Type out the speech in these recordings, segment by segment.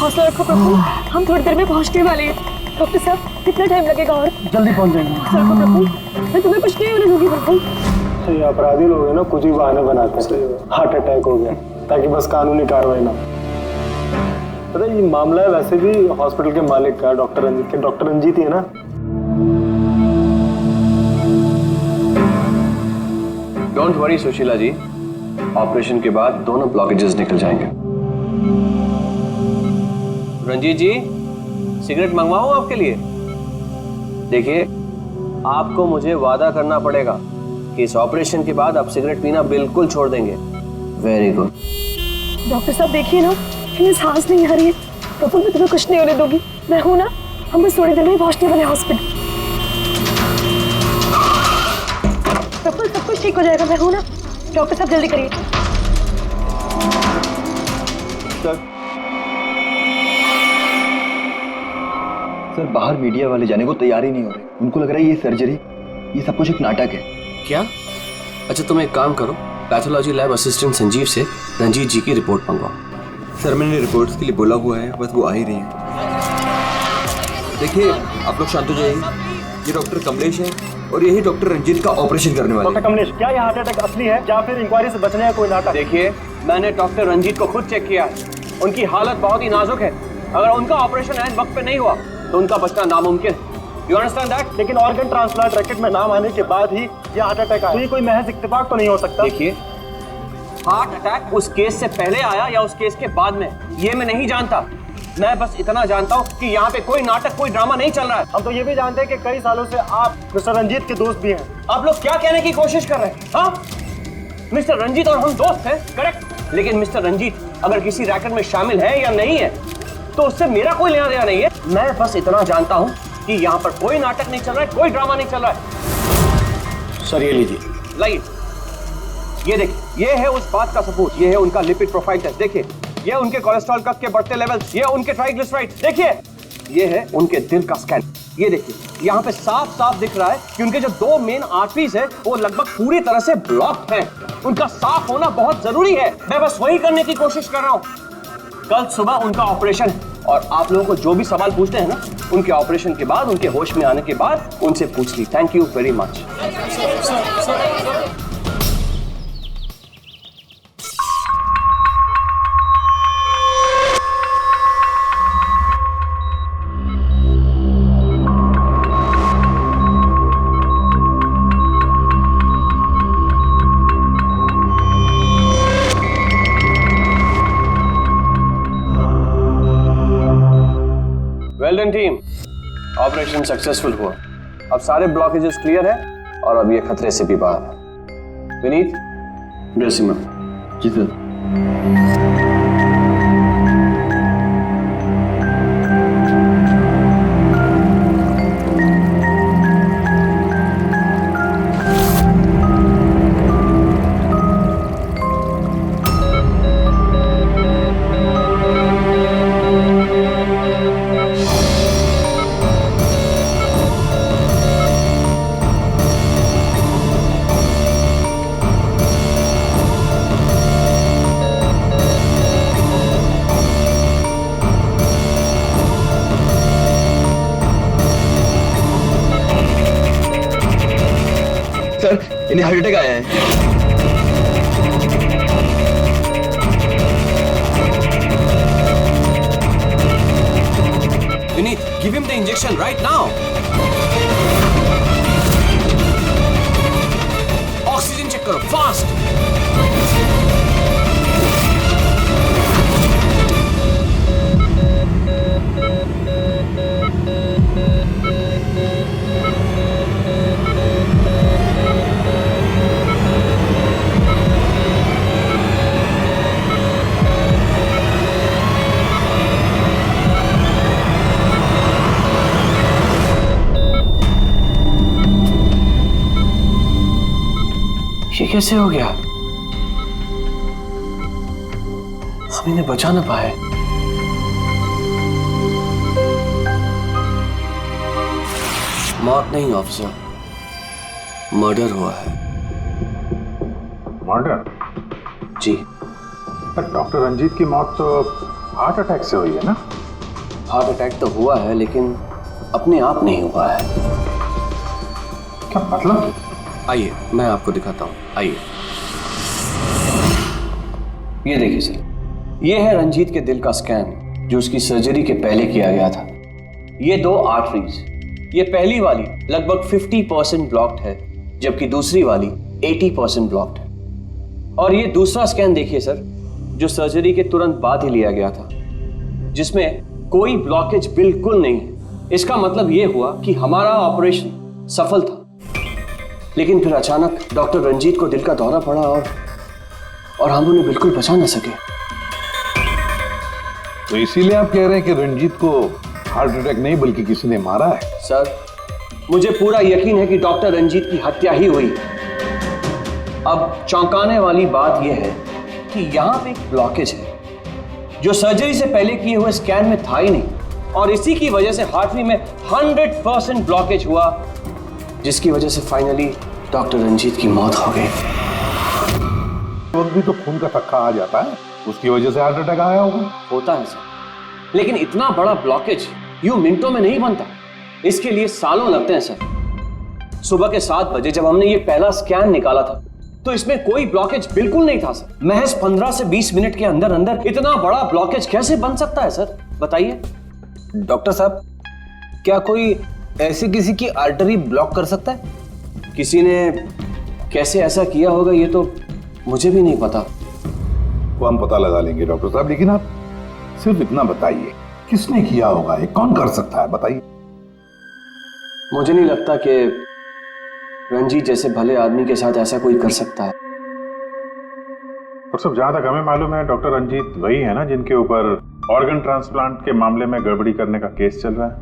हौसला रखो प्रभु, हम थोड़ी देर में पहुंचने वाले हैं। डॉक्टर साहब कितना टाइम लगेगा? और जल्दी पहुंच जाएंगे। हौसला रखो प्रभु, मैं तुम्हें कुछ नहीं होने दूंगी प्रभु। तो ये अपराधी लोग हैं ना, कुछ ही बहाने बनाते हैं। हार्ट अटैक हो गया ताकि बस कानूनी कार्रवाई ना। पता है ये मामला है वैसे भी हॉस्पिटल के मालिक का, डॉक्टर रंजीत के। डॉक्टर रंजीत ही है ना? Don't worry Sushila ji, operation के बाद दोनों ब्लॉकेजेस निकल जाएंगे। रंजीत जी, सिगरेट मंगवाऊं आपके लिए? देखिए, आपको मुझे वादा करना पड़ेगा कि इस ऑपरेशन के बाद आप सिगरेट पीना बिल्कुल छोड़ देंगे। Very good. डॉक्टर साहब देखिए ना, मेरी सांस नहीं आ रही है। प्रभु मैं तुम्हें कुछ नहीं होने दूंगी, मैं हूं ना। हम बस थोड़ी देर में पहुंचने वाले हॉस्पिटल। प्रभु सब कुछ ठीक हो जाएगा, मैं हूं ना। डॉक्टर साहब जल्दी करिए। सर बाहर मीडिया वाले जाने को तैयार ही नहीं हो रहे। उनको लग रहा है ये सर्जरी, ये सब कुछ एक नाटक है। क्या? अच्छा तुम एक काम करो, पैथोलॉजी लैब असिस्टेंट संजीव से रंजीत जी की रिपोर्ट मंगवाओ। सर मैंने रिपोर्ट्स के लिए बोला हुआ है, बस वो आ ही रही है। देखिए आप लोग शांत हो जाइए। ये डॉक्टर कमलेश है और यही डॉक्टर रंजीत का ऑपरेशन करने वाले हैं। डॉक्टर कमलेश, क्या ये हार्ट अटैक असली है या फिर इंक्वायरी से बचने का कोई नाटक? देखिए, मैंने डॉक्टर रंजीत को खुद चेक किया है। उनकी हालत बहुत ही नाजुक है। अगर उनका ऑपरेशन ऐन वक्त पे नहीं हुआ तो उनका बचना नामुमकिन है। You understand that? लेकिन ऑर्गन ट्रांसप्लांट रैकेट में नाम आने के बाद ही ये हार्ट अटैक आया, तो ये कोई महज इत्तेफाक तो नहीं हो सकता। देखिए, हार्ट अटैक उस केस से पहले आया या उस केस के बाद में, ये मैं नहीं जानता। मैं बस इतना जानता हूँ कि यहाँ पे कोई नाटक, कोई ड्रामा नहीं चल रहा है। हम तो ये भी जानते हैं कि कई सालों से आप मिस्टर रंजीत के दोस्त भी हैं। आप लोग क्या कहने की कोशिश कर रहे हैं? हाँ, मिस्टर रंजीत और हम दोस्त हैं, करेक्ट। लेकिन मिस्टर रंजीत अगर किसी रैकेट में शामिल है या नहीं है तो उससे मेरा कोई लेना देना नहीं है। मैं बस इतना जानता हूँ कि यहाँ पर कोई नाटक नहीं चल रहा है, कोई ड्रामा नहीं चल रहा है। सर ये लीजिए। लाइए, ये देखिए, ये है उस बात का सबूत। ये है उनका लिपिड प्रोफाइल टेस्ट, देखिए। ये उनके कोलेस्ट्रॉल कफ के बढ़ते लेवल, ये उनके ट्राइग्लिसराइड, देखिए। ये है उनके दिल का स्कैन, ये देखिए। यहाँ पे साफ साफ दिख रहा है कि उनके जो दो मेन आर्टरीज है वो लगभग पूरी तरह से ब्लॉक्ड हैं। उनका साफ होना बहुत जरूरी है। मैं बस वही करने की कोशिश कर रहा हूँ। कल सुबह उनका ऑपरेशन है और आप लोगों को जो भी सवाल पूछते हैं ना, उनके ऑपरेशन के बाद, उनके होश में आने के बाद उनसे पूछ ली। Thank you very much. Well done team, operation successful हुआ। अब सारे ब्लॉकेजेस क्लियर है और अब ये खतरे से भी बाहर है। Vineet, dressing room. जी सर। सर इन्हें हार्ट अटैक आया है। Vineet, give him the injection right now. Oxygen check करो फास्ट। ये कैसे हो गया? हम इन्हें बचा ना पाए। मौत नहीं ऑफिसर, मर्डर हुआ है। मर्डर? जी। पर डॉक्टर रंजीत की मौत तो हार्ट अटैक से हुई है ना? हार्ट अटैक तो हुआ है लेकिन अपने आप नहीं हुआ है। क्या मतलब? आइए मैं आपको दिखाता हूँ, आइए। ये देखिए सर, ये है रंजीत के दिल का स्कैन जो उसकी सर्जरी के पहले किया गया था। ये 2 आर्टरीज, ये पहली वाली लगभग 50% ब्लॉक्ड है जबकि दूसरी वाली 80% ब्लॉक्ड है। और ये दूसरा स्कैन देखिए सर, जो सर्जरी के तुरंत बाद ही लिया गया था, जिसमें कोई ब्लॉकेज बिल्कुल नहीं है। इसका मतलब ये हुआ कि हमारा ऑपरेशन सफल था। लेकिन फिर अचानक डॉक्टर रंजीत को दिल का दौरा पड़ा और हम उन्हें बिल्कुल बचा ना सके। तो इसीलिए आप कह रहे हैं कि रंजीत को हार्ट अटैक नहीं बल्कि किसी ने मारा है? सर, मुझे पूरा यकीन है कि डॉक्टर रंजीत की हत्या ही हुई। अब चौंकाने वाली बात यह है कि यहां पे एक ब्लॉकेज है जो सर्जरी से पहले किए हुए स्कैन में था ही नहीं, और इसी की वजह से हार्टरी में 100% ब्लॉकेज हुआ, जिसकी वजह से फाइनली डॉक्टर रंजीत की मौत हो गई। वक्त भी तो खून का थक्का आ जाता है, उसकी वजह से हार्ट अटैक आया होगा। होता है सर, लेकिन इतना बड़ा ब्लॉकेज यूं मिनटों में नहीं बनता, इसके लिए सालों लगते हैं सर। सुबह के 7 बजे जब हमने ये पहला स्कैन निकाला था तो इसमें कोई ब्लॉकेज बिल्कुल नहीं था सर। महज 15 से 20 मिनट के अंदर अंदर इतना बड़ा ब्लॉकेज कैसे बन सकता है सर, बताइए। डॉक्टर साहब, क्या कोई ऐसे किसी की आर्टरी ब्लॉक कर सकता है? किसी ने कैसे ऐसा किया होगा ये तो मुझे भी नहीं पता। वो हम पता लगा लेंगे डॉक्टर साहब, लेकिन आप सिर्फ इतना बताइए, किसने किया होगा, ये कौन कर सकता है, बताइए। मुझे नहीं लगता कि रंजीत जैसे भले आदमी के साथ ऐसा कोई कर सकता है। और सब जहां तक हमें मालूम है डॉक्टर रंजीत वही है ना जिनके ऊपर ऑर्गन ट्रांसप्लांट के मामले में गड़बड़ी करने का केस चल रहा है?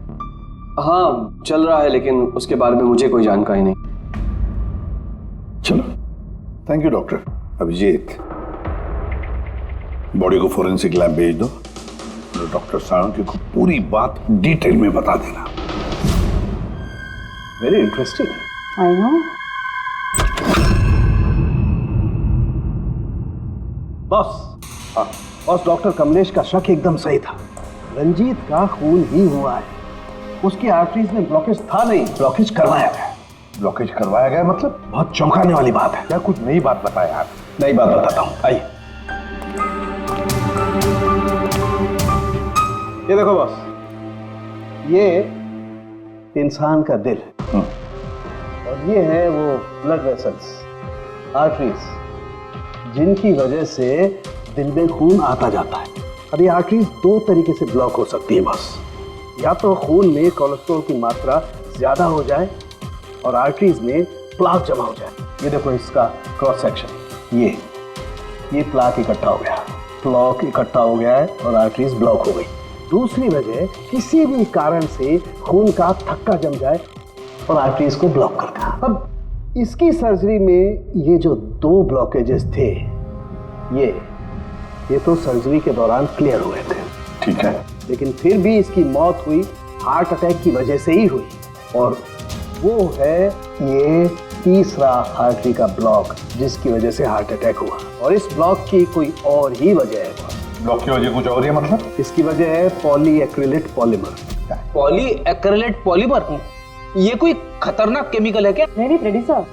हाँ चल रहा है, लेकिन उसके बारे में मुझे कोई जानकारी नहीं। चलो, thank you doctor. Abhijit, body को फोरेंसिक लैब भेज दो, डॉक्टर साळुंखे को पूरी बात डिटेल में बता देना। Very interesting. I know. Boss, हाँ बॉस, डॉक्टर कमलेश का शक एकदम सही था। रंजीत का खून ही हुआ है, उसकी आर्टरीज में ब्लॉकेज था नहीं, ब्लॉकेज करवाया गया। ब्लॉकेज करवाया गया मतलब? बहुत चौंकाने वाली बात है। क्या कुछ नई बात बताया आप? नई बात बताता हूँ, आइए। ये देखो बॉस, ये इंसान का दिल और ये है वो ब्लड वेसल्स, आर्टरीज, जिनकी वजह से दिल में खून आता जाता है। अब ये आर्टरीज 2 तरीके से ब्लॉक हो सकती है बॉस। या तो खून में कोलेस्ट्रॉल की मात्रा ज्यादा हो जाए और आर्टरीज में प्लाक जमा हो जाए। ये देखो इसका क्रॉस सेक्शन, ये प्लाक इकट्ठा हो गया, प्लाक इकट्ठा हो गया है और आर्टरीज ब्लॉक हो गई। दूसरी वजह, किसी भी कारण से खून का थक्का जम जाए और आर्टरीज को ब्लॉक कर दिया। अब इसकी सर्जरी में ये जो 2 ब्लॉकेजेस थे, ये तो सर्जरी के दौरान क्लियर हुए थे, ठीक है, लेकिन फिर भी इसकी मौत हुई हार्ट अटैक की वजह से ही हुई। और वो है ये तीसरा आर्टरी का ब्लॉक, जिसकी वजह से हार्ट अटैक हुआ। और इस ब्लॉक की कोई और ही वजह है। ब्लॉक की वजह कुछ और है मतलब? इसकी वजह है पॉलीएक्रिलेट पॉलीमर। Polyacrylate polymer? ये कोई खतरनाक केमिकल है क्या? नहीं फ्रेडी सर,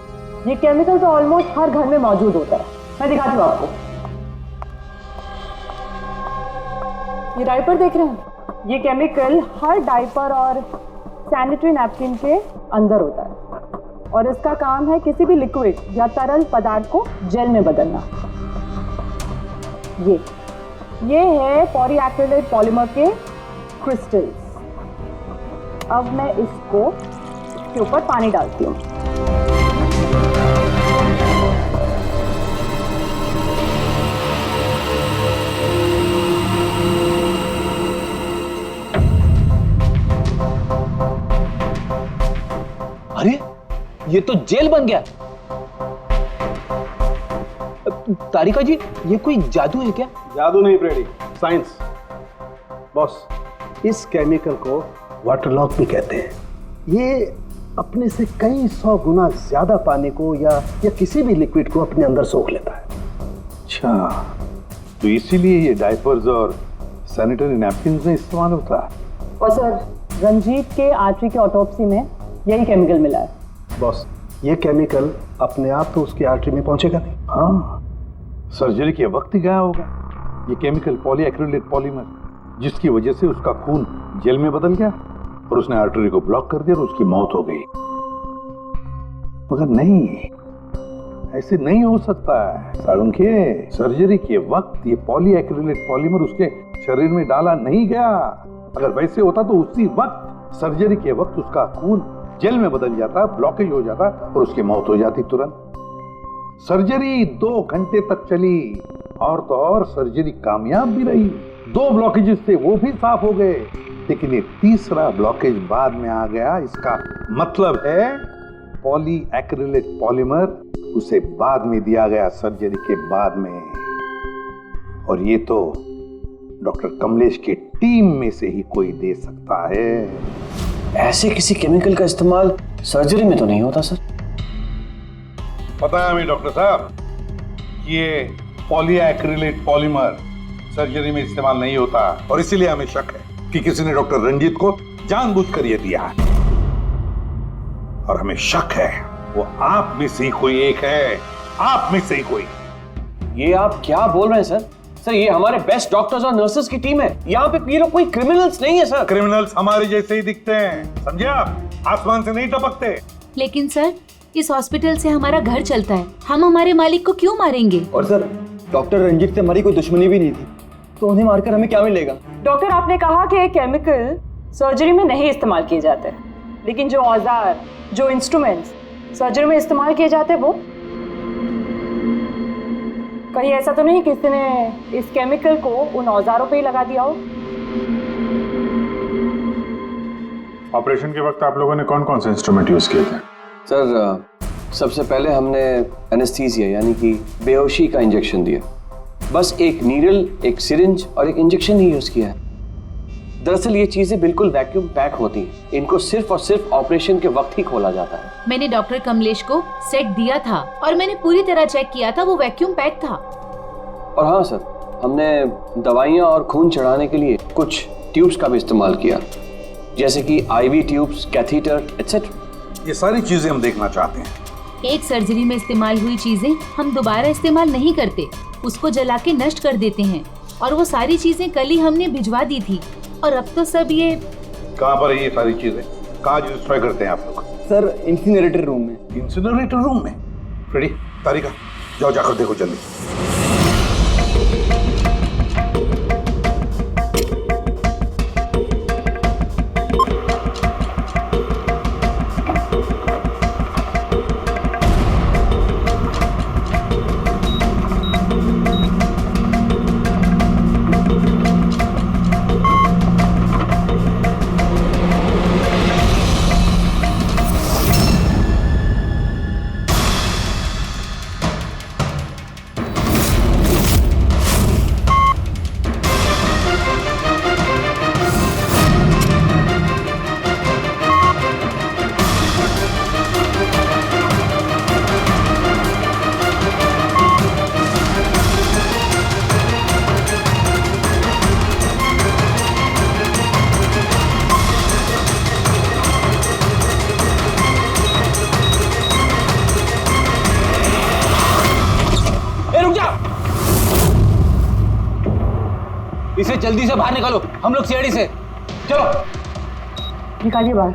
ये केमिकल तो ऑलमोस्ट हर घर में मौजूद होता है। मैं दिखाती हूँ आपको। ये डायपर देख रहे हैं? ये केमिकल हर डायपर और सैनिटरी नैपकिन के अंदर होता है और इसका काम है किसी भी लिक्विड या तरल पदार्थ को जेल में बदलना। ये है पॉलीएक्रिलेट पॉलीमर के क्रिस्टल्स। अब मैं इसको के ऊपर पानी डालती हूँ। अरे ये तो जेल बन गया। तारिका जी, ये कोई जादू है क्या? जादू नहीं फ्रेडी, साइंस। बॉस, इस केमिकल को वाटर लॉक भी कहते हैं। ये अपने से कई 100 गुना ज्यादा पानी को या किसी भी लिक्विड को अपने अंदर सोख लेता है। अच्छा, तो इसीलिए ये डायपर्स और सैनिटरी नैपकिन में इस्तेमाल होता है। और सर, रंजीत के आर्टरी के ऑटोप्सी में यही केमिकल मिला है। बॉस, ये केमिकल अपने आप तो उसकी आर्टरी में पहुंचेगा नहीं। हाँ, सर्जरी के वक्त ही गया होगा। ये केमिकल पॉलीएक्रिलेट पॉलीमर, जिसकी वजह से उसका खून जेल में बदल गया और उसने आर्टरी को ब्लॉक कर दिया और उसकी मौत हो गई। मगर नहीं, ऐसे नहीं हो सकता है साळुंखे। सर्जरी के वक्त ये पॉलीएक्रिलेट पॉलीमर उसके शरीर में डाला नहीं गया। अगर वैसे होता तो उसी वक्त, सर्जरी के वक्त उसका खून जेल में बदल जाता, ब्लॉकेज हो जाता और उसकी मौत हो जाती तुरंत। सर्जरी 2 घंटे तक चली और तो और सर्जरी कामयाब भी रही। 2 ब्लॉकेजेस थे, वो भी साफ हो गए, लेकिन ये तीसरा ब्लॉकेज बाद में आ गया। इसका मतलब है पॉलीएक्रिलेट पॉलीमर उसे बाद में दिया गया, सर्जरी के बाद में। और ये तो डॉक्टर कमलेश की टीम में से ही कोई दे सकता है। ऐसे किसी केमिकल का इस्तेमाल सर्जरी में तो नहीं होता सर। पता है हमें डॉक्टर साहब, ये पॉलीएक्रिलेट पॉलीमर सर्जरी में इस्तेमाल नहीं होता और इसीलिए हमें शक है कि किसी ने डॉक्टर रंजीत को जानबूझकर ये दिया है। और हमें शक है वो आप में से ही कोई एक है, आप में से ही कोई। ये आप क्या बोल रहे हैं सर? सर, ये हमारे बेस्ट डॉक्टर्स और नर्सेस की टीम है। यहाँ पे ये लोग कोई क्रिमिनल्स नहीं है सर। क्रिमिनल्स हमारे जैसे ही दिखते हैं, समझे आप? आसमान से नहीं टपकते। लेकिन सर, इस हॉस्पिटल से हमारा घर चलता है, हम हमारे मालिक को क्यों मारेंगे? और सर, डॉक्टर रंजीत से हमारी कोई दुश्मनी भी नहीं थी, तो उन्हें मारकर हमें क्या मिलेगा? डॉक्टर, आपने कहा कि ये केमिकल सर्जरी में नहीं इस्तेमाल किए जाते, लेकिन जो औजार, जो इंस्ट्रूमेंट्स सर्जरी में इस्तेमाल किए जाते हैं, वो कहीं ऐसा तो नहीं किसी ने इस केमिकल को उन औजारों पे ही लगा दिया हो? ऑपरेशन के वक्त आप लोगों ने कौन कौन से इंस्ट्रूमेंट यूज किए थे? सर, सबसे पहले हमने एनेस्थीसिया यानी कि बेहोशी का इंजेक्शन दिया। बस एक नीडल, एक सिरिंज और एक इंजेक्शन ही यूज किया है। दरअसल ये चीजें बिल्कुल वैक्यूम पैक होती हैं। इनको सिर्फ और सिर्फ ऑपरेशन के वक्त ही खोला जाता है। मैंने डॉक्टर कमलेश को सेट दिया था और मैंने पूरी तरह चेक किया था, वो वैक्यूम पैक था। और हाँ सर, हमने दवाइयाँ और खून चढ़ाने के लिए कुछ ट्यूब्स का भी इस्तेमाल किया, जैसे कि IV ट्यूब्स, कैथीटर एटसेट्रा। ये सारी चीजें हम देखना चाहते हैं। एक सर्जरी में इस्तेमाल हुई चीजें हम दोबारा इस्तेमाल नहीं करते, उसको जला के नष्ट कर देते हैं। और वो सारी चीजें कल ही हमने भिजवा दी थी और अब तो सब ये। कहाँ पर है ये सारी चीजें? कहाँ डिस्ट्रॉय करते हैं आप लोग? सर, इंसिनरेटर रूम में। इंसिनरेटर रूम में? फ्रेडी, तारिका, जाओ जाकर देखो जल्दी। इसे जल्दी से बाहर निकालो, हम लोग सीआईडी से। चलो निकालिए बाहर।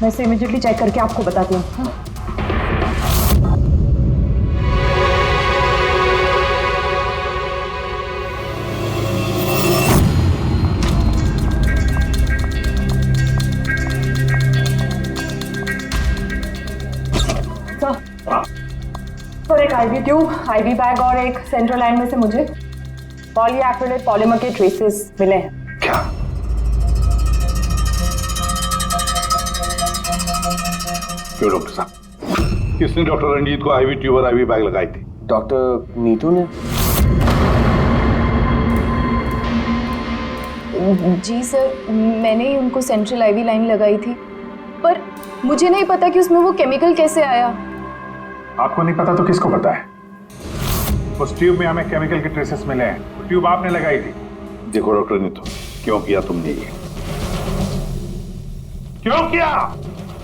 मैं इसे इमीडिएटली चेक करके आपको बताती हूँ। हाँ? सर, एक IV ट्यूब, IV बैग और एक सेंट्रल लाइन में से मुझे पॉलीएक्रिलेट पॉलीमर के ट्रेसेस मिले हैं। क्या? क्यों डॉक्टर साहब, किसने डॉक्टर रंजीत को IV ट्यूब और IV बैग लगाई थी? डॉक्टर नीतू ने। जी सर, मैंने ही उनको सेंट्रल IV लाइन लगाई थी, पर मुझे नहीं पता कि उसमें वो केमिकल कैसे आया। आपको नहीं पता तो किसको पता है? उस ट्यूब में हमें केमिकल के ट्रेसेस मिले हैं। वो ट्यूब आपने लगाई थी। देखो डॉक्टर नीतू, क्यों किया तुमने ये? क्यों किया?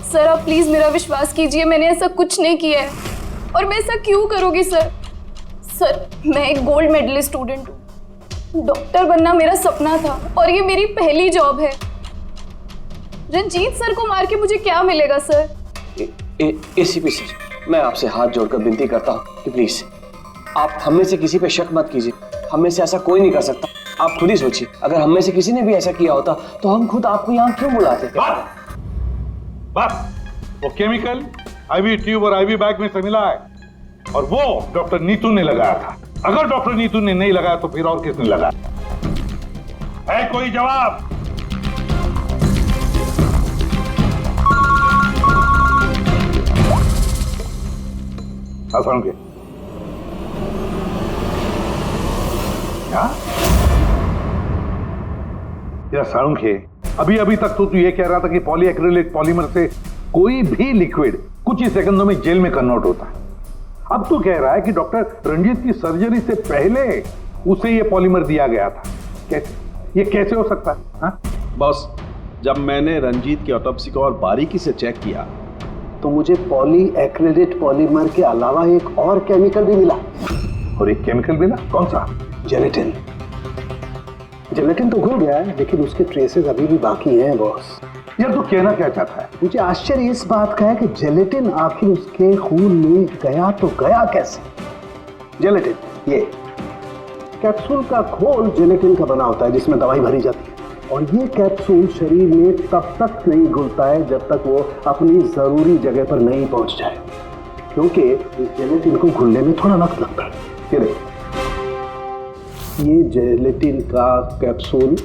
सर आप प्लीज मेरा विश्वास कीजिए, मैंने ऐसा कुछ नहीं किया है। और मैं ऐसा क्यों करूँगी सर? सर मैं एक गोल्ड मेडलिस्ट स्टूडेंट हूँ, डॉक्टर बनना मेरा सपना था और ये मेरी पहली जॉब है। रंजीत सर को मार के मुझे क्या मिलेगा सर? एसीपी सर, मैं आपसे हाथ जोड़कर विनती करता हूँ कि प्लीज आप हम में से किसी पे शक मत कीजिए। हम में से ऐसा कोई नहीं कर सकता। आप खुद ही सोचिए, अगर हम में से किसी ने भी ऐसा किया होता तो हम खुद आपको यहाँ क्यों बुलाते? बस वो केमिकल आईवी ट्यूब और आईवी बैग में से मिला है और वो डॉक्टर नीतू ने लगाया था। अगर डॉक्टर नीतू ने नहीं लगाया तो फिर और किसने लगाया? है कोई जवाब? के क्या साळुंखे, अभी तक तो तू ये कह रहा था कि पॉलीएक्रिलेट पॉलीमर से कोई भी लिक्विड कुछ ही सेकंडों में जेल में कन्वर्ट होता है। अब तू कह रहा है कि डॉक्टर रंजीत की सर्जरी से पहले उसे ये पॉलीमर दिया गया था। कैसे? ये कैसे हो सकता है? हाँ? बॉस, जब मैंने रंजीत की ऑटोप्सी को और बारीकी से चेक किया तो मुझे पॉलीएक्रिलेट पॉलीमर के अलावा एक और केमिकल भी मिला। और एक केमिकल मिला? कौन सा? जेलेटिन। जेलेटिन तो घुल गया है लेकिन उसके ट्रेसेस अभी भी बाकी हैं बॉस। यार तू कहना क्या चाहता है? मुझे आश्चर्य इस बात का है कि जेलेटिन आखिर उसके खून में गया तो गया कैसे? जेलेटिन, ये कैप्सूल का घोल जेलेटिन का बना होता है जिसमें दवाई भरी जाती है और ये कैप्सूल शरीर में तब तक नहीं घुलता है जब तक वो अपनी जरूरी जगह पर नहीं पहुंच जाए, क्योंकि इस जेलेटिन को घुलने में थोड़ा वक्त लगता है। ये देखो, ये जेलेटिन का कैप्सूल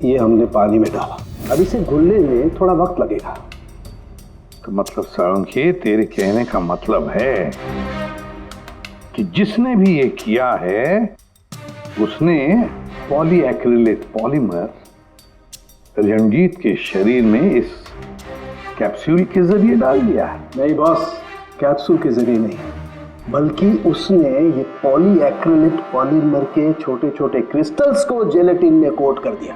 ये हमने पानी में डाला, अब इसे घुलने में थोड़ा वक्त लगेगा। तो मतलब साळुंखे, तेरे कहने का मतलब है कि जिसने भी ये किया है उसने पॉलीएक्रिलेट पॉलीमर रंजीत के शरीर में इस कैप्सूल के जरिए डाल दिया है। नहीं बॉस, कैप्सूल के जरिए नहीं, बल्कि उसने ये पॉलीएक्रिलेट पॉलीमर के छोटे छोटे क्रिस्टल्स को जेलेटिन में कोट कर दिया।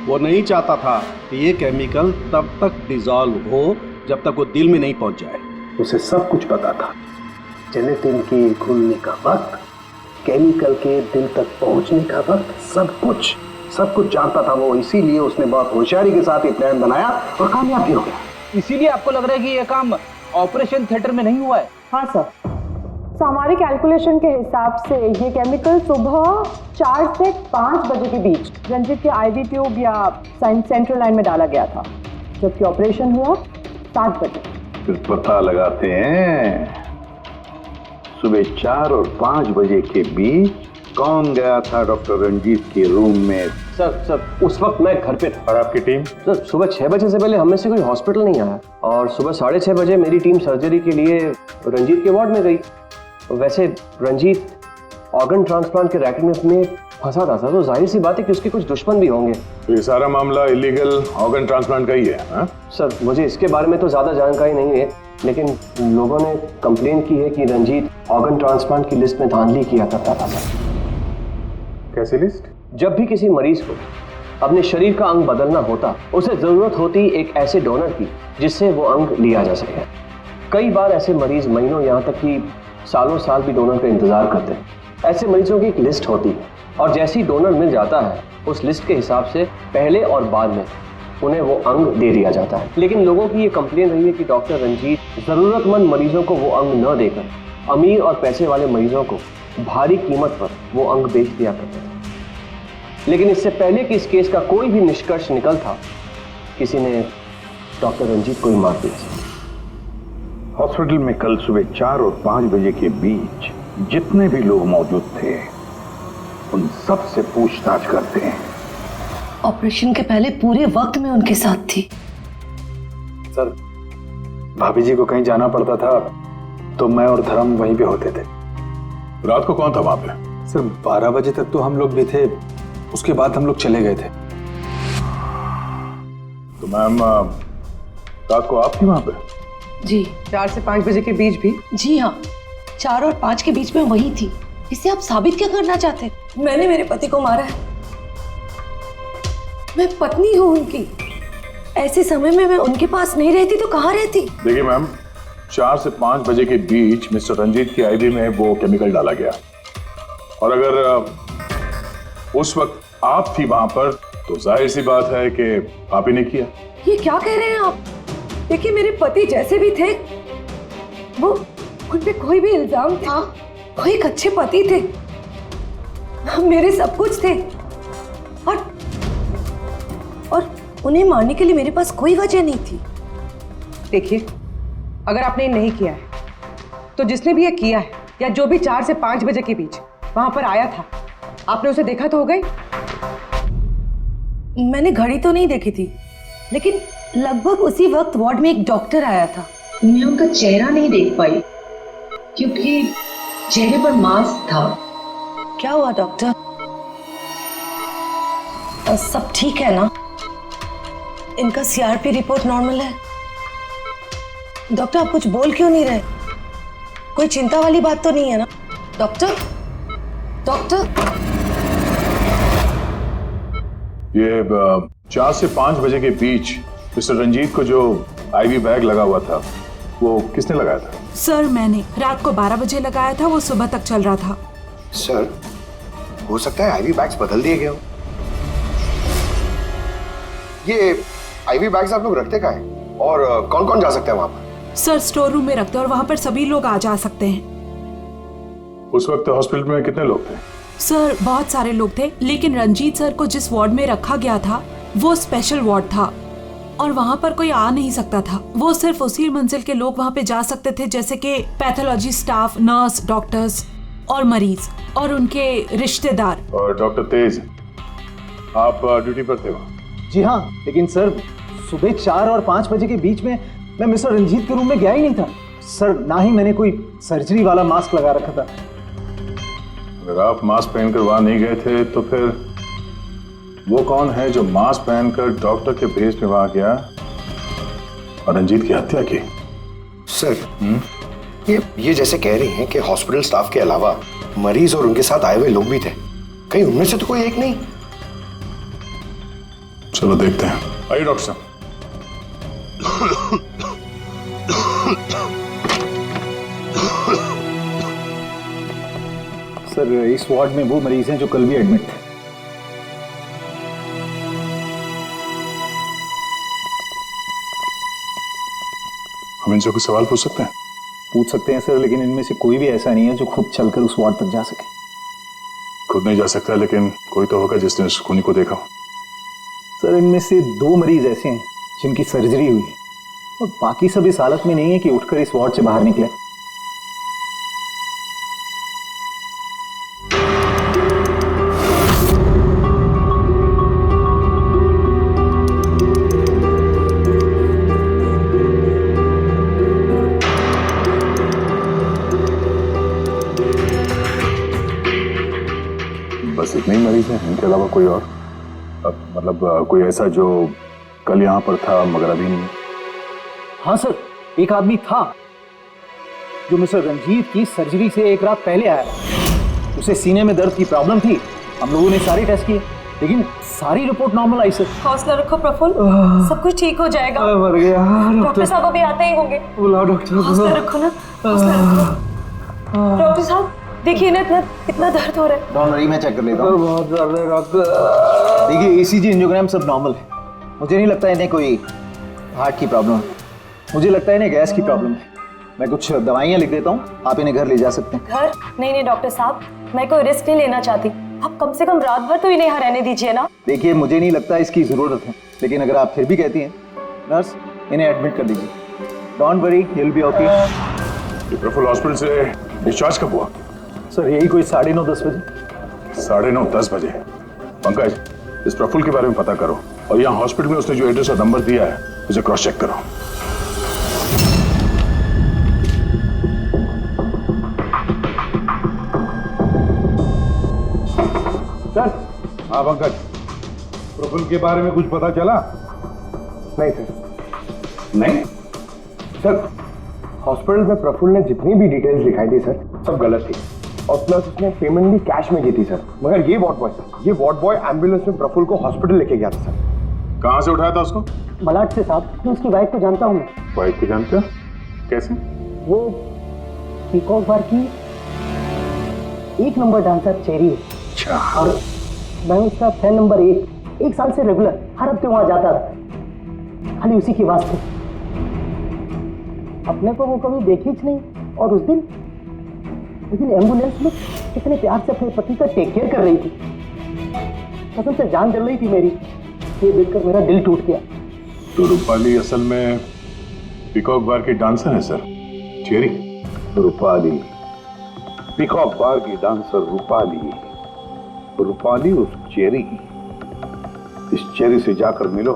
वो नहीं चाहता था कि ये केमिकल तब तक डिसॉल्व हो जब तक वो दिल में नहीं पहुंच जाए। उसे सब कुछ पता था, जेलेटिन के घुलने का वक्त, केमिकल के दिल तक पहुंचने का वक्त, सब कुछ जानता था वो। इसीलिए उसने बहुत होशियारी के साथ ये प्लान बनाया और कामयाब भी हो गया। इसीलिए आपको लग रहा है कि ये काम ऑपरेशन थिएटर में नहीं हुआ है? हाँ सर, तो हमारे कैलकुलेशन के हिसाब से ये केमिकल सुबह 4 से 5 बजे के बीच रंजीत के आईवी ट्यूब या सेंट्रल लाइन में डाला गया था, जबकि ऑपरेशन हुआ 7 बजे। फिर पता लगाते हैं सुबह 4 और 5 बजे के बीच कौन गया था डॉक्टर रंजीत के रूम में। सर उस वक्त मैं घर पे था। और आपकी टीम? सर सुबह 6 बजे से पहले हम में से कोई हॉस्पिटल नहीं आया और सुबह 6:30 बजे मेरी टीम सर्जरी के लिए रंजीत के वार्ड में गई। वैसे रंजीत ऑर्गन ट्रांसप्लांट के रैकेट में फंसा था सर, तो जाहिर सी बात है कि उसके कुछ दुश्मन भी होंगे। तो ये सारा मामला इलीगल ऑर्गन ट्रांसप्लांट का ही है? हाँ? सर मुझे इसके बारे में तो ज़्यादा जानकारी नहीं है, लेकिन लोगों ने कंप्लेन की है कि रंजीत ऑर्गन ट्रांसप्लांट की लिस्ट में धांधली किया करता था सर। कैसी लिस्ट? जब भी किसी मरीज को अपने शरीर का अंग बदलना होता, उसे जरूरत होती एक ऐसे डोनर की जिससे वो अंग लिया जा सके। कई बार ऐसे मरीज महीनों यहाँ तक कि सालों साल भी डोनर का इंतजार करते हैं। ऐसे मरीजों की एक लिस्ट होती है और जैसे ही डोनर मिल जाता है उस लिस्ट के हिसाब से पहले और बाद में उन्हें वो अंग दे दिया जाता है। लेकिन लोगों की ये कंप्लेन रही है कि डॉक्टर रंजीत जरूरतमंद मरीजों को वो अंग न देकर अमीर और पैसे वाले मरीजों को भारी कीमत पर वो अंग बेच दिया करते थे। लेकिन इससे पहले कि इस केस का कोई भी निष्कर्ष निकल था, किसी ने डॉक्टर रंजीत को ही मार दिया। हॉस्पिटल में कल सुबह 4 और 5 बजे के बीच जितने भी लोग मौजूद थे उन सब से पूछताछ करते हैं। ऑपरेशन के पहले पूरे वक्त में उनके साथ थी। सर भाभी जी को कहीं जाना पड़ता था तो मैं और धर्म वहीं पे होते थे। रात को कौन था वहां पे? सर 12 बजे तक तो हम लोग भी थे, उसके बाद हम लोग चले गए थे। तो मैम रात को आप थी वहां पे? जी 4 से 5 बजे के बीच भी? जी हाँ, 4 और 5 के बीच में वही थी। इससे आप साबित क्या करना चाहते हैं? मैंने मेरे पति को मारा है, मैं पत्नी हूँ उनकी। ऐसे समय में मैं उनके पास नहीं रहती तो कहाँ रहती? देखिए मैम, 4 से 5 बजे के बीच मिस्टर रंजीत की आईवी में वो केमिकल डाला गया, और अगर उस वक्त आप थी वहां पर तो जाहिर सी बात है कि आप ही ने किया। ये क्या कह रहे हैं आप? देखिए मेरे पति जैसे भी थे, वो उन पे कोई भी इल्जाम था, वो एक अच्छे पति थे, मेरे सब कुछ थे, और उन्हें मारने के लिए मेरे पास कोई वजह नहीं थी। देखिए, अगर आपने ये नहीं किया है तो जिसने भी ये किया है या जो भी 4 से 5 बजे के बीच वहां पर आया था, आपने उसे देखा तो हो गई? मैंने घड़ी तो नहीं देखी थी, लेकिन लगभग उसी वक्त वार्ड में एक डॉक्टर आया था। मैं उनका चेहरा नहीं देख पाई क्योंकि चेहरे पर मास्क था। क्या हुआ डॉक्टर? सब ठीक है ना? इनका सीआरपी रिपोर्ट नॉर्मल है। डॉक्टर आप कुछ बोल क्यों नहीं रहे? कोई चिंता वाली बात तो नहीं है ना? डॉक्टर डॉक्टर ये 4 से 5 बजे के बीच मिस्टर रंजीत को जो आईवी बैग लगा हुआ था वो किसने लगाया था? सर मैंने रात को 12 बजे लगाया था, वो सुबह तक चल रहा था। सर हो सकता है आईवी बैग्स बदल दिए गए हो। ये आईवी बैग्स आप लोग रखते कहाँ हैं और कौन कौन जा सकता है वहां पर? सर स्टोर रूम में रखते हैं और वहां पर सभी लोग आ जा सकते हैं। उस वक्त हॉस्पिटल में कितने लोग थे? सर बहुत सारे लोग थे, लेकिन रंजीत सर को जिस वार्ड में रखा गया था वो स्पेशल वार्ड था और वहाँ पर कोई आ नहीं सकता था। वो सिर्फ उसी मंजिल के लोग वहाँ पे जा सकते थे, जैसे कि पैथोलॉजी स्टाफ, नर्स, डॉक्टर्स और मरीज और उनके रिश्तेदार। और डॉक्टर तेज, आप ड्यूटी पर थे वहाँ? जी हाँ, लेकिन सर सुबह 4 और 5 बजे के बीच में मैं मिस्टर रंजीत के रूम में गया ही नहीं था सर। ना ही मैंने कोई सर्जरी वाला मास्क लगा रखा था। अगर आप मास्क पहनकर वहां नहीं गए थे तो फिर वो कौन है जो मास्क पहनकर डॉक्टर के भेस में वहां गया और रंजीत की हत्या की? सर ये जैसे कह रही हैं कि हॉस्पिटल स्टाफ के अलावा मरीज और उनके साथ आए हुए लोग भी थे, कहीं उनमें से तो कोई एक नहीं? चलो देखते हैं। आइए डॉक्टर साहब। सर इस वार्ड में वो मरीज हैं जो कल भी एडमिट थे। हम इनसे कुछ सवाल पूछ सकते हैं? पूछ सकते हैं सर, लेकिन इनमें से कोई भी ऐसा नहीं है जो खुद चलकर उस वार्ड तक जा सके। खुद नहीं जा सकता, लेकिन कोई तो होगा जिसने उस खूनी को देखा। सर इनमें से 2 मरीज ऐसे हैं जिनकी सर्जरी हुई है और बाकी सब इस हालत में नहीं है कि उठकर इस वार्ड से बाहर निकले। बस इतने ही मरीज हैं, इनके अलावा कोई और? मतलब कोई ऐसा जो कल यहाँ पर था मगर अभी नहीं? हाँ सर, एक आदमी था जो मिस्टर रंजीत की सर्जरी से 1 रात पहले आया। उसे सीने में दर्द की प्रॉब्लम थी। हम लोगों ने सारे टेस्ट किए, लेकिन सारी रिपोर्ट नॉर्मल आई सर। हौसला रखो प्रफुल्ल, सब कुछ ठीक हो जाएगा। मर गया। डॉक्टर साहब अभी आते ही होंगे। बुलाओ डॉक्टर। हौसला रखो ना, हौसला रखो। डॉक्टर साहब देखिए ना, इतना दर्द हो रहा है। डॉक्टर रही मैं चेक कर लेता हूँ। बहुत दर्द है डॉक्टर। देखिए ईसीजी, एंजियोग्राम सब नॉर्मल है। मुझे नहीं लगता इन्हें कोई हार्ट की प्रॉब्लम है। मुझे लगता है इन्हें गैस की प्रॉब्लम है। मैं कुछ दवाइयाँ लिख देता हूँ, आप इन्हें घर ले जा सकते हैं। घर? नहीं डॉक्टर साहब, मैं कोई रिस्क नहीं लेना चाहती। आप कम से कम रात भर तो इन्हें यहाँ रहने दीजिए ना। देखिए मुझे नहीं लगता इसकी जरूरत है, लेकिन अगर आप फिर भी कहती हैं, नर्स इन्हें एडमिट कर दीजिए। Don't worry, he will be okay. Prafull hospital से डिस्चार्ज कब हुआ? सर यही कोई 9:30-10 बजे। 9:30-10 बजे। पंकज, इस प्रफुल्ल के बारे में पता करो और यहाँ हॉस्पिटल में उसने जो एड्रेस और नंबर दिया है उसे क्रॉस चेक करो। सर। हाँ पंकज, प्रफुल्ल के बारे में कुछ पता चला? नहीं सर, नहीं सर हॉस्पिटल में प्रफुल्ल ने जितनी भी डिटेल्स दिखाई थी सर सब गलत थी, और प्लस उसने पेमेंट भी कैश में की थी सर। मगर ये वार्ड बॉय एम्बुलेंस में प्रफुल्ल को हॉस्पिटल लेके गया था सर। कहाँ से उठाया था उसको? मलाड से साहब, मैं उसकी वाइफ को जानता हूँ। वाइफ को जानते हो? कैसे? वो पीकॉक बार की 1 नंबर डांसर चेरी है, और मैं उसका फैन नंबर 1 साल से रेगुलर हर हफ्ते वहां जाता था, खाली उसी की वास्ते। अपने को वो कभी देखी ही नहीं, और उस दिन एम्बुलेंस में कितने प्यार से अपने पति का टेक केयर कर रही थी, कसम से जान जल रही थी मेरी। ये देखकर मेरा दिल टूट गया। तो रूपाली असल में पीकॉक बार की डांसर है सर, चेरी। रूपाली पीकॉक बार की डांसर रूपाली उस चेरी, इस चेरी से जाकर मिलो,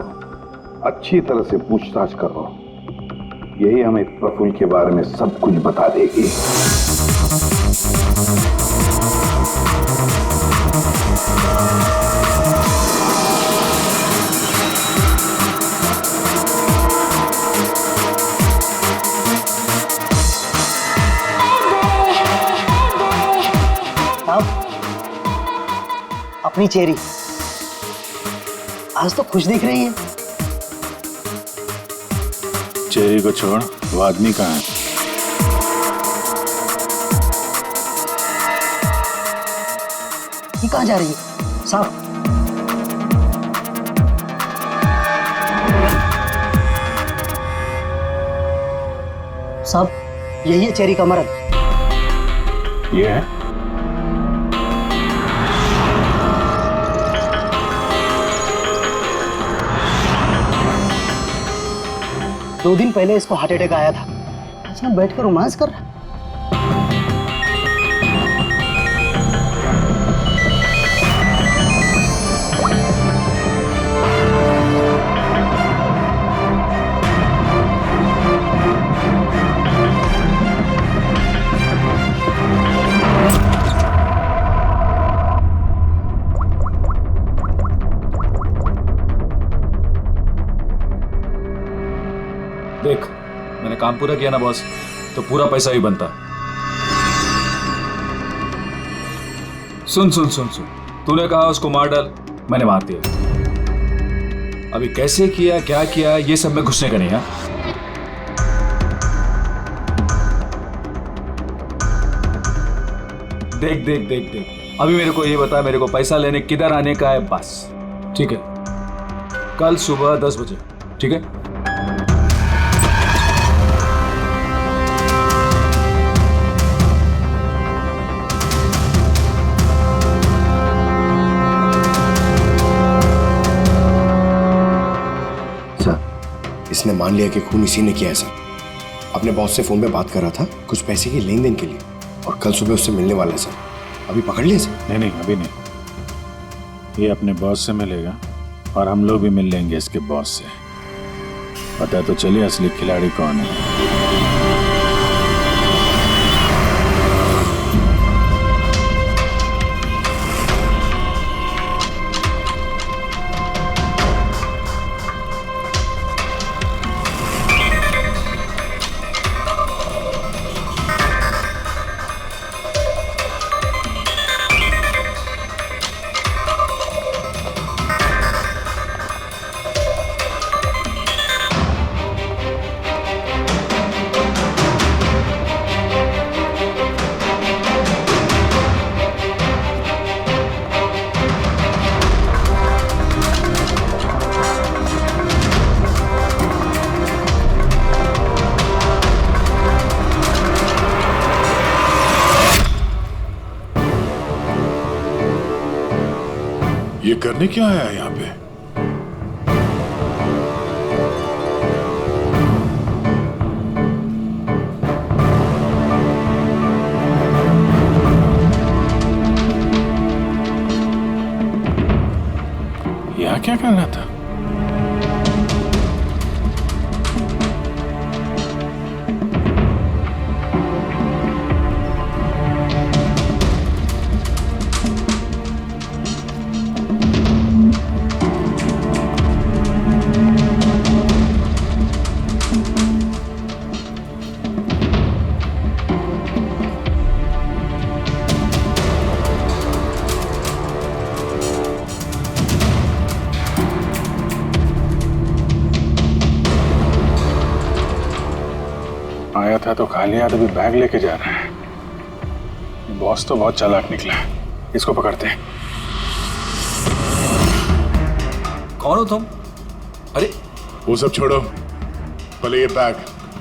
अच्छी तरह से पूछताछ करो, यही हमें प्रफुल्ल के बारे में सब कुछ बता देगी। अपनी चेरी आज तो खुश दिख रही है। चेरी को छोड़, वो आदमी कहाँ है? ये कहाँ जा रही है साहब? साहब यही है चेरी का मर्द। ये है? दो दिन पहले इसको हार्ट अटैक आया था, अच्छा बैठकर रोमांस कर रहा। देख, मैंने काम पूरा किया ना बॉस, तो पूरा पैसा ही बनता। सुन सुन सुन सुन, तूने कहा उसको मार डाल, मैंने मार दिया। अभी कैसे किया, क्या किया, ये सब में घुसने का नहीं। हाँ, देख देख देख देख, अभी मेरे को ये बता, मेरे को पैसा लेने किधर आने का है बस। ठीक है, कल सुबह 10 बजे, ठीक है? इसने मान लिया कि खून इसी ने किया है सर। अपने बॉस से फोन पे बात कर रहा था कुछ पैसे की लेन देन के लिए, और कल सुबह उससे मिलने वाला है सर। अभी पकड़ लिया सर? नहीं, अभी नहीं। ये अपने बॉस से मिलेगा और हम लोग भी मिल लेंगे इसके बॉस से। पता तो चलिए असली खिलाड़ी कौन है। ये करने क्या आया है यहाँ पे? यहाँ क्या करना था? आया था तो खा लिया, तभी बैग लेके जा रहा है। बॉस तो बहुत चालाक निकला। इसको पकड़ते हैं। कौन हो तुम? अरे वो सब छोड़ो, पहले ये बैग,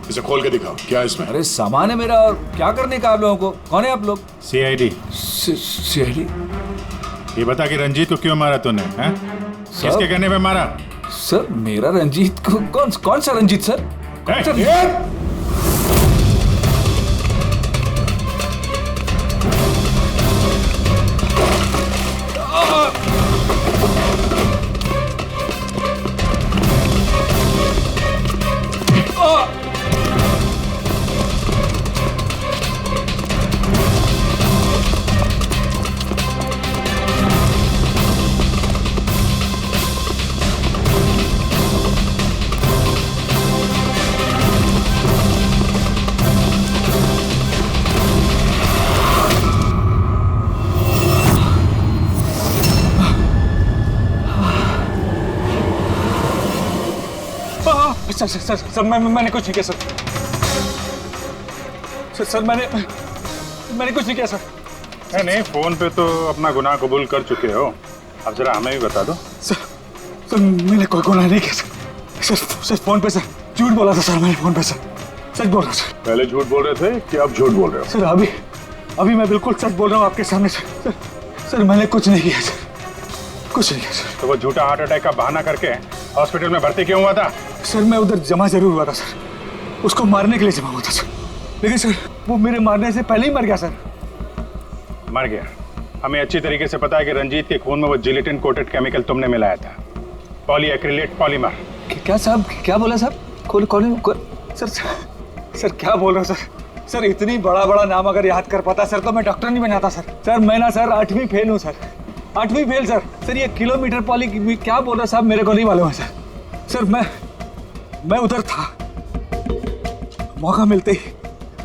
इसे खोल के दिखाओ, क्या है इसमें? अरे सामान है मेरा, और क्या करने का आप लोगों को? कौन है आप लोग? सीआईडी। सीआईडी? ये बता कि रंजीत को क्यों मारा तूने? हैं? किसके कहने पे मारा? सर मेरा रंजीत को? कौन सा रंजीत सर? कौन सा रंजीत? सर मैंने कुछ नहीं किया सर मैंने कुछ नहीं किया सर। नहीं, फोन पे तो अपना गुनाह कबूल कर चुके हो, अब जरा हमें भी बता दो। सर मैंने कोई गुनाह नहीं किया सर फोन पे सर झूठ बोला था सर, मैंने फोन पे सच बोल रहा हूँ सर। पहले झूठ बोल रहे थे कि अब झूठ बोल रहे हो? सर अभी मैं बिल्कुल सच बोल रहा हूँ आपके सामने सर मैंने कुछ नहीं किया सर, कुछ नहीं किया सर। तो वो झूठा हार्ट अटैक का बहाना करके हॉस्पिटल में भर्ती क्यों हुआ था? सर मैं उधर जमा जरूर हुआ था सर, उसको मारने के लिए जमा हुआ था सर, लेकिन सर वो मेरे मारने से पहले ही मर गया सर। मर गया? हमें अच्छी तरीके से पता है कि रंजीत के खून में वो जिलेटिन कोटेड केमिकल तुमने मिलाया था, पॉलीएक्रिलेट पॉलीमर। क्या साहब, क्या बोला साहब? सर क्या बोल रहे हो सर? इतनी बड़ा नाम अगर याद कर पाता सर तो मैं डॉक्टर नहीं बनाता सर। मैं ना सर 8वीं फेल हूँ सर, 8वीं फेल सर। ये किलोमीटर पॉली क्या बोल रहा साहब, मेरे को नहीं मालूम है सर। मैं उधर था, मौका मिलते ही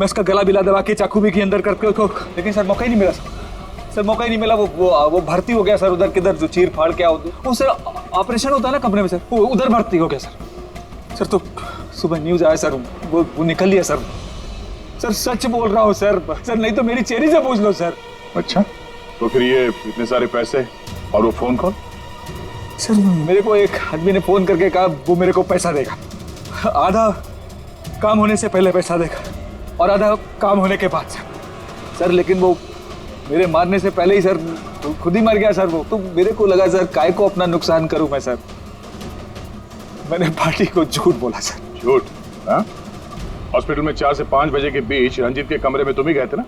मैं उसका गला बिला दबा के चाकू भी के अंदर करके उसको, लेकिन सर मौका ही नहीं मिला सर मौका ही नहीं मिला। वो भर्ती हो गया सर उधर, किधर जो चीर फाड़ क्या होता वो सर ऑपरेशन होता है ना कमरे में सर, वो उधर भर्ती हो गया सर। तो सुबह न्यूज आया सर, वो निकल लिया सर। सच बोल रहा हूँ सर, नहीं तो मेरी चेरी से पूछ लो सर। अच्छा, तो फिर ये इतने सारे पैसे और वो फोन कॉल? सर मेरे को एक आदमी ने फोन करके कहा वो मेरे को पैसा देगा, आधा काम होने से पहले पैसा देगा और आधा काम होने के बाद सर। लेकिन वो मेरे मारने से पहले ही सर खुद ही मर गया सर। वो तो मेरे को लगा सर काय को अपना नुकसान करूं मैं सर, मैंने पार्टी को झूठ बोला सर। झूठ? हाँ, हॉस्पिटल में 4 से 5 बजे के बीच रंजीत के कमरे में तुम ही गए थे ना,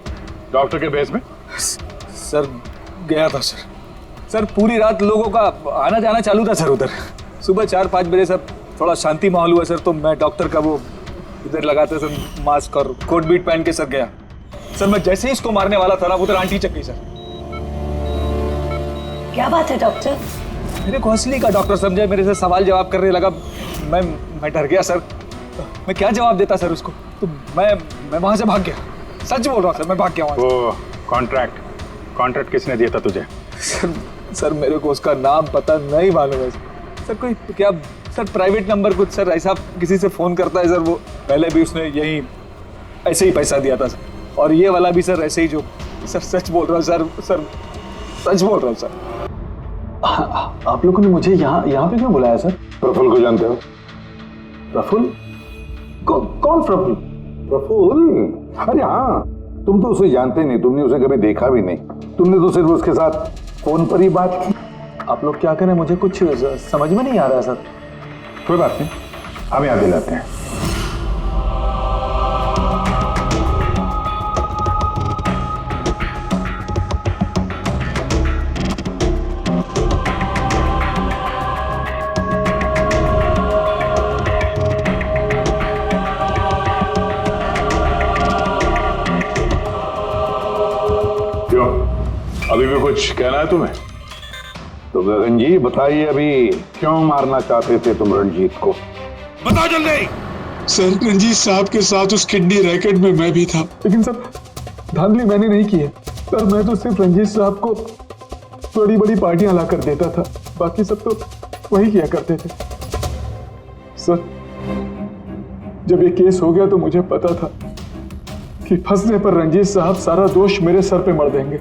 डॉक्टर के भेस में? सर गया था सर पूरी रात लोगों का आना जाना चालू था सर उधर। सुबह 4-5 बजे सर थोड़ा शांति माहौल हुआ सर, तो मैं डॉक्टर का वो इधर लगाते सर मास्क और कोट बीट पहन के सर गया सर। मैं जैसे ही इसको मारने वाला था ना उधर आंटी चक गई सर। क्या बात है डॉक्टर? मेरे को असली का डॉक्टर समझे, मेरे से सवाल जवाब करने लगा। मैं डर गया सर, मैं क्या जवाब देता सर उसको, तो मैं वहां से भाग गया। सच बोल रहा हूँ सर, मैं भाग गया वहां से। वो कॉन्ट्रैक्ट किसने दिया था तुझे? सर मेरे को उसका नाम पता नहीं मालूम है सर। कोई क्या सर प्राइवेट नंबर कुछ सर ऐसा किसी से फोन करता है सर, वो पहले भी उसने यही ऐसे ही पैसा दिया था सर, और ये वाला भी सर ऐसे ही जो सर। सच बोल रहा हूँ सर सच बोल रहा हूँ सर। आप लोगों ने मुझे यहाँ पे क्यों बुलाया सर? प्रफुल्ल को जानते हो? प्रफुल्ल? कौन प्रफुल्ल? प्रफुल्ल? अरे हाँ, तुम तो उसे जानते नहीं, तुमने उसे कभी देखा भी नहीं, तुमने तो सिर्फ उसके साथ फोन पर ही बात की। आप लोग क्या करें, मुझे कुछ समझ में नहीं आ रहा सर। कोई बात नहीं, हम याद दिलाते हैं। अभी भी कुछ कहना है तुम्हें? तो गगन जी बताइए, अभी क्यों मारना चाहते थे तुम रंजीत को? बताओ जल्दी। सर रंजीत साहब के साथ उस किडनी रैकेट में मैं भी था। लेकिन सर धांधली मैंने नहीं की है सर, मैं तो सिर्फ रंजीत साहब को बड़ी बड़ी पार्टियां ला कर देता था, बाकी सब तो वही किया करते थे सर। जब ये केस हो गया तो मुझे पता था कि फंसने पर रंजीत साहब सारा दोष मेरे सर पे मर देंगे।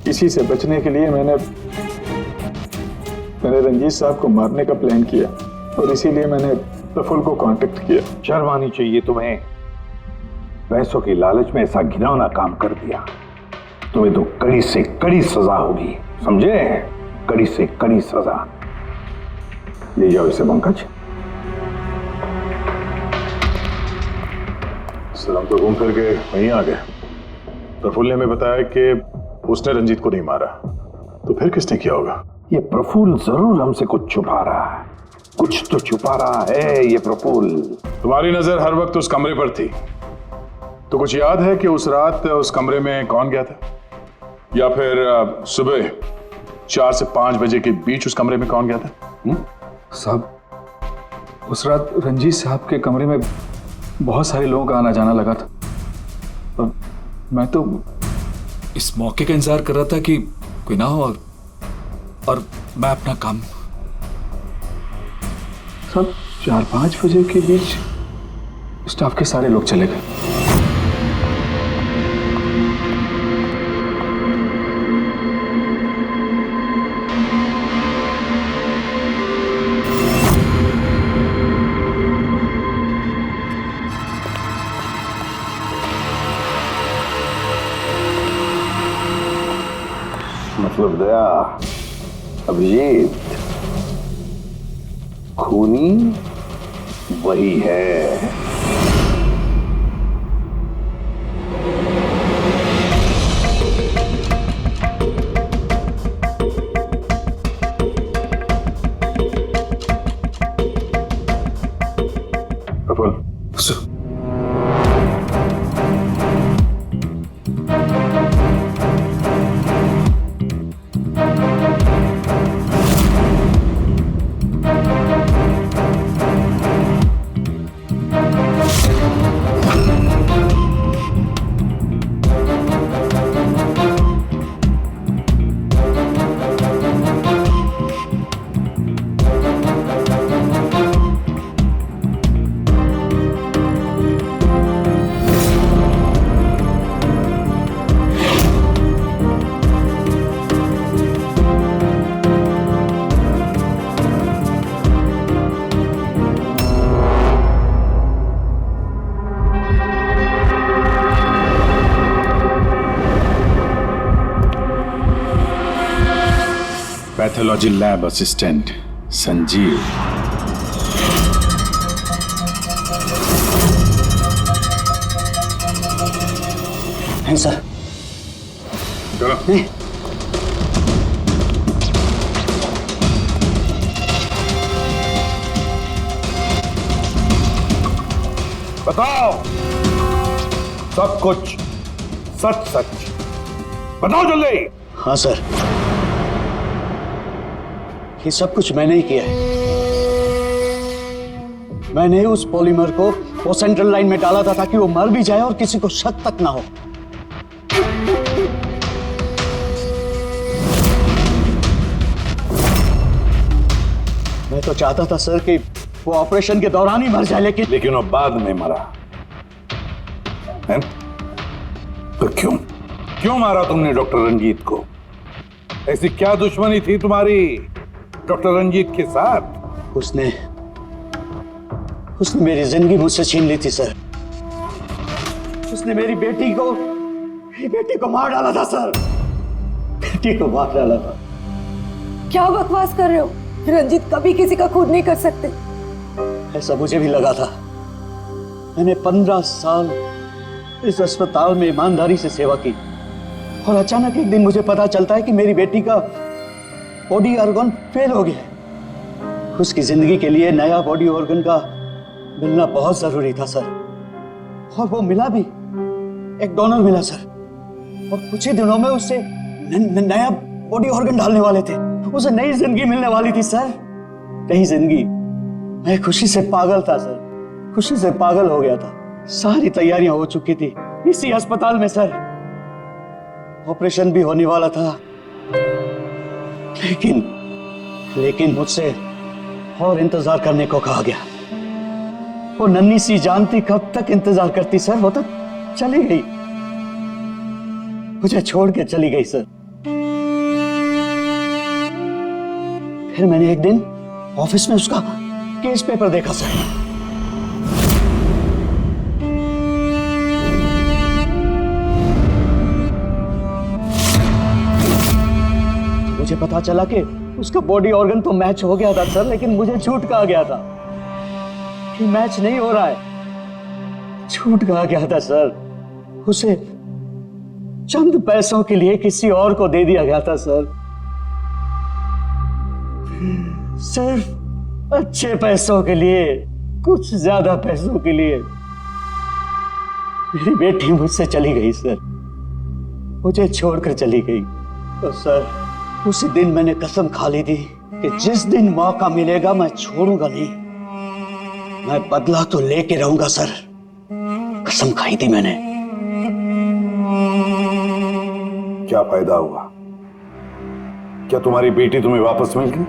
इसी से बचने के लिए मैंने रंजीत साहब को मारने का प्लान किया और इसीलिए मैंने प्रफुल्ल को कांटेक्ट किया। शर्म आनी चाहिए तुम्हें, पैसों की लालच में ऐसा घिनौना काम कर दिया। तुम्हें तो कड़ी से कड़ी सजा होगी, समझे? कड़ी से कड़ी सजा। ले जाओ इसे पंकज। सर हम तो घूम फिर के वहीं आ गए। प्रफुल्ल ने हमें बताया कि उसने रंजीत को नहीं मारा, तो फिर किसने किया होगा? ये प्रफुल्ल जरूर हमसे कुछ छुपा रहा है, कुछ तो छुपा रहा है ये प्रफुल्ल। तुम्हारी नजर हर वक्त उस कमरे पर थी, तो कुछ याद है कि उस रात उस कमरे में कौन गया था, या फिर सुबह 4 से 5 बजे के बीच उस कमरे में कौन गया था? साहब, उस रात रंजीत साहब के कमरे में बहुत सारे लोगों का आना जाना लगा था और मैं तो इस मौके का इंतजार कर रहा था कि कोई ना हो और मैं अपना काम। सब 4-5 बजे के बीच स्टाफ के सारे लोग चले गए। मतलब दया, अभिजीत, खूनी वही है। Prafull, pathology lab assistant Sanjeev. हैं सर? नहीं। बताओ सब कुछ सच सच बताओ जल्दी। हाँ सर, ये सब कुछ मैंने ही किया है। मैंने उस पॉलीमर को वो सेंट्रल लाइन में डाला था ताकि वो मर भी जाए और किसी को शक तक ना हो। मैं तो चाहता था सर कि वो ऑपरेशन के दौरान ही मर जाए, लेकिन वो बाद में मरा है? तो क्यों मारा तुमने डॉक्टर रंजीत को? ऐसी क्या दुश्मनी थी तुम्हारी डॉक्टर रंजीत के साथ? उसने मेरी जिंदगी मुझसे छीन ली थी सर। उसने मेरी बेटी को मार डाला था सर। बेटी को मार डाला था। क्या बकवास कर रहे हो? रंजीत कभी किसी का खून नहीं कर सकते। ऐसा मुझे भी लगा था। मैंने 15 साल इस अस्पताल में ईमानदारी से सेवा की और अचानक एक दिन मुझे पता चलता है कि मेरी बेटी का बॉडी ऑर्गन फेल हो गया। उसकी जिंदगी के लिए नया बॉडी ऑर्गन का मिलना बहुत जरूरी था सर, और वो मिला भी। एक डोनर मिला सर, और कुछ ही दिनों में उससे नया बॉडी ऑर्गन डालने वाले थे। उसे नई जिंदगी मिलने वाली थी सर, नई जिंदगी। मैं खुशी से पागल था सर, खुशी से पागल हो गया था। सारी तैयारियां हो चुकी थी इसी अस्पताल में सर। ऑपरेशन भी होने वाला था, लेकिन मुझसे और इंतजार करने को कहा गया। वो नन्ही सी जानती कब तक इंतजार करती सर? वो तो चली गई, मुझे छोड़ के चली गई सर। फिर मैंने एक दिन ऑफिस में उसका केस पेपर देखा सर। मुझे पता चला कि उसका बॉडी ऑर्गन तो मैच हो गया था सर, लेकिन मुझे झूठ कहा गया था कि मैच नहीं हो रहा है। झूठ कहा गया था सर। उसे चंद पैसों के लिए किसी और को दे दिया गया था सर। सिर्फ अच्छे पैसों के लिए, कुछ ज्यादा पैसों के लिए मेरी बेटी मुझसे चली गई सर, मुझे छोड़कर चली गई। तो सर उसी दिन मैंने कसम खा ली थी कि जिस दिन मौका मिलेगा मैं छोड़ूंगा नहीं, मैं बदला तो लेके रहूंगा सर। कसम खाई थी मैंने। क्या फायदा हुआ? क्या तुम्हारी बेटी तुम्हें वापस मिल गई?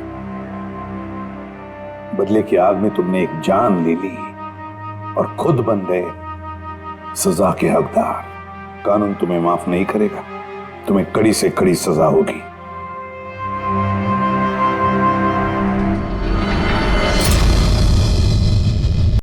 बदले की आग में तुमने एक जान ले ली और खुद बन गए सजा के हकदार। कानून तुम्हें माफ नहीं करेगा, तुम्हें कड़ी से कड़ी सजा होगी।